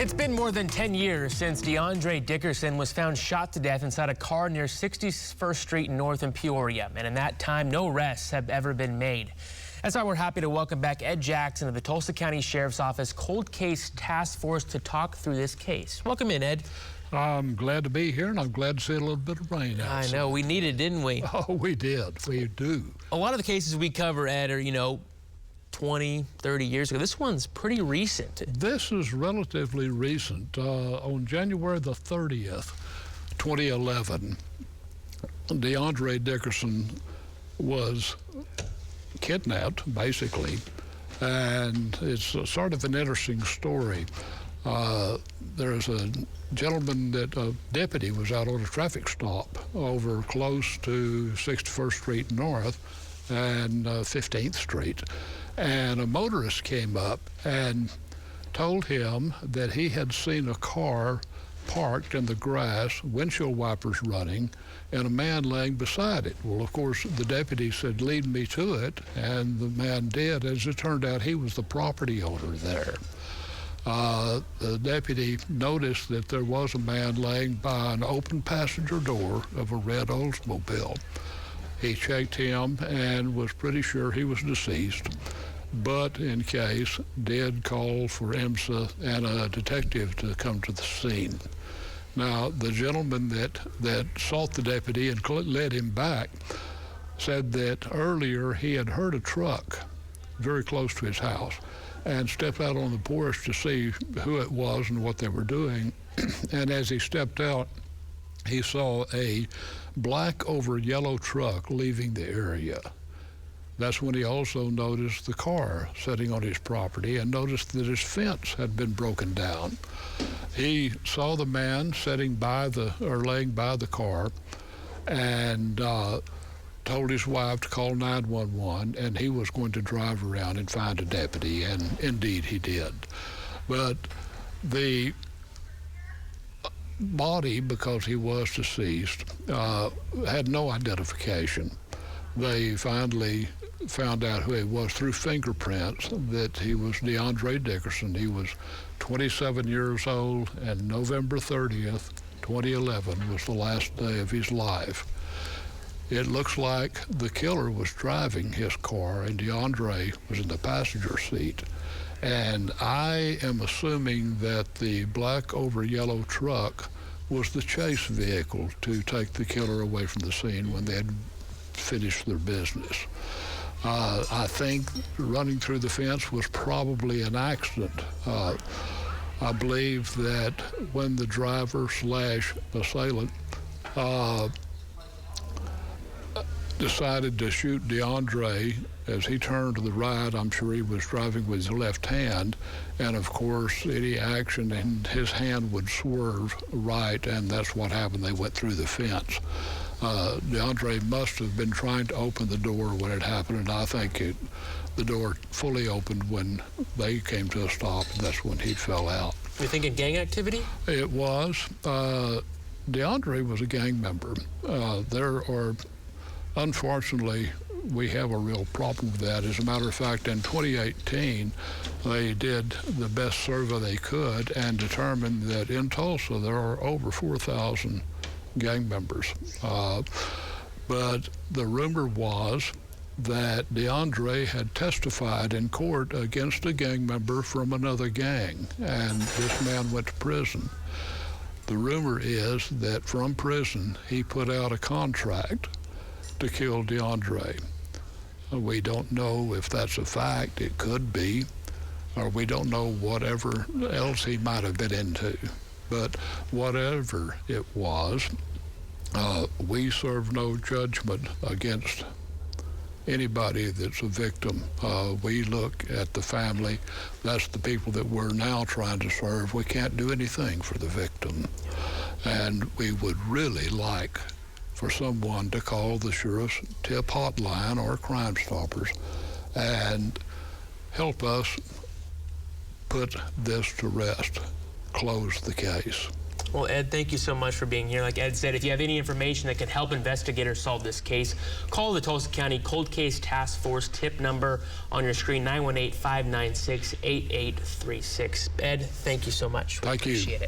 It's been more than 10 years since DeAndre Dickerson was found shot to death inside a car near 61st Street North and Peoria. And in that time, no arrests have ever been made. That's why we're happy to welcome back Ed Jackson of the Tulsa County Sheriff's Office Cold Case Task Force to talk through this case. Welcome in, Ed. I'm glad to be here, and I'm glad to see a little bit of rain outside. I know, we needed, didn't we? Oh, we did. We do. A lot of the cases we cover, Ed, are, 20, 30 years ago. This one's pretty recent. This is relatively recent. On January the 30th, 2011, DeAndre Dickerson was kidnapped, basically, and it's sort of an interesting story. There's a gentleman a deputy was out on a traffic stop over close to 61st Street North and 15th Street. And a motorist came up and told him that he had seen a car parked in the grass, windshield wipers running, and a man laying beside it. Well, of course, the deputy said, "Lead me to it," and the man did. As it turned out, he was the property owner there. The deputy noticed that there was a man laying by an open passenger door of a red Oldsmobile. He checked him and was pretty sure he was deceased, but in case did call for IMSA and a detective to come to the scene. Now, the gentleman that sought the deputy and led him back said that earlier he had heard a truck very close to his house and stepped out on the porch to see who it was and what they were doing. And as he stepped out, he saw a black over yellow truck leaving the area. That's when he also noticed the car sitting on his property and noticed that his fence had been broken down. He saw the man laying by the car and told his wife to call 911, and he was going to drive around and find a deputy, and indeed he did. But the body, because he was deceased, had no identification. They finally found out who he was through fingerprints, that he was DeAndre Dickerson. He was 27 years old, and November 30th, 2011 was the last day of his life. It looks like the killer was driving his car and DeAndre was in the passenger seat. And I am assuming that the black over yellow truck was the chase vehicle to take the killer away from the scene when they had finished their business. I think running through the fence was probably an accident. I believe that when the driver / assailant decided to shoot DeAndre as he turned to the right, I'm sure he was driving with his left hand, and of course any action and his hand would swerve right, and that's what happened. They went through the fence. DeAndre must have been trying to open the door when it happened, and I think the door fully opened when they came to a stop, and that's when he fell out. You thinking gang activity? It was. DeAndre was a gang member. Unfortunately, we have a real problem with that. As a matter of fact, in 2018, they did the best survey they could and determined that in Tulsa there are over 4,000 gang members. But the rumor was that DeAndre had testified in court against a gang member from another gang, and this man went to prison. The rumor is that from prison he put out a contract to kill DeAndre. We don't know if that's a fact. It could be, or we don't know whatever else he might have been into. But whatever it was, we serve no judgment against anybody that's a victim. We look at the family. That's the people that we're now trying to serve. We can't do anything for the victim. And we would really like for someone to call the Sheriff's Tip Hotline or Crime Stoppers and help us put this to rest, close the case. Well, Ed, thank you so much for being here. Like Ed said, if you have any information that can help investigators solve this case, call the Tulsa County Cold Case Task Force tip number on your screen, 918-596-8836. Ed, thank you so much. We appreciate it.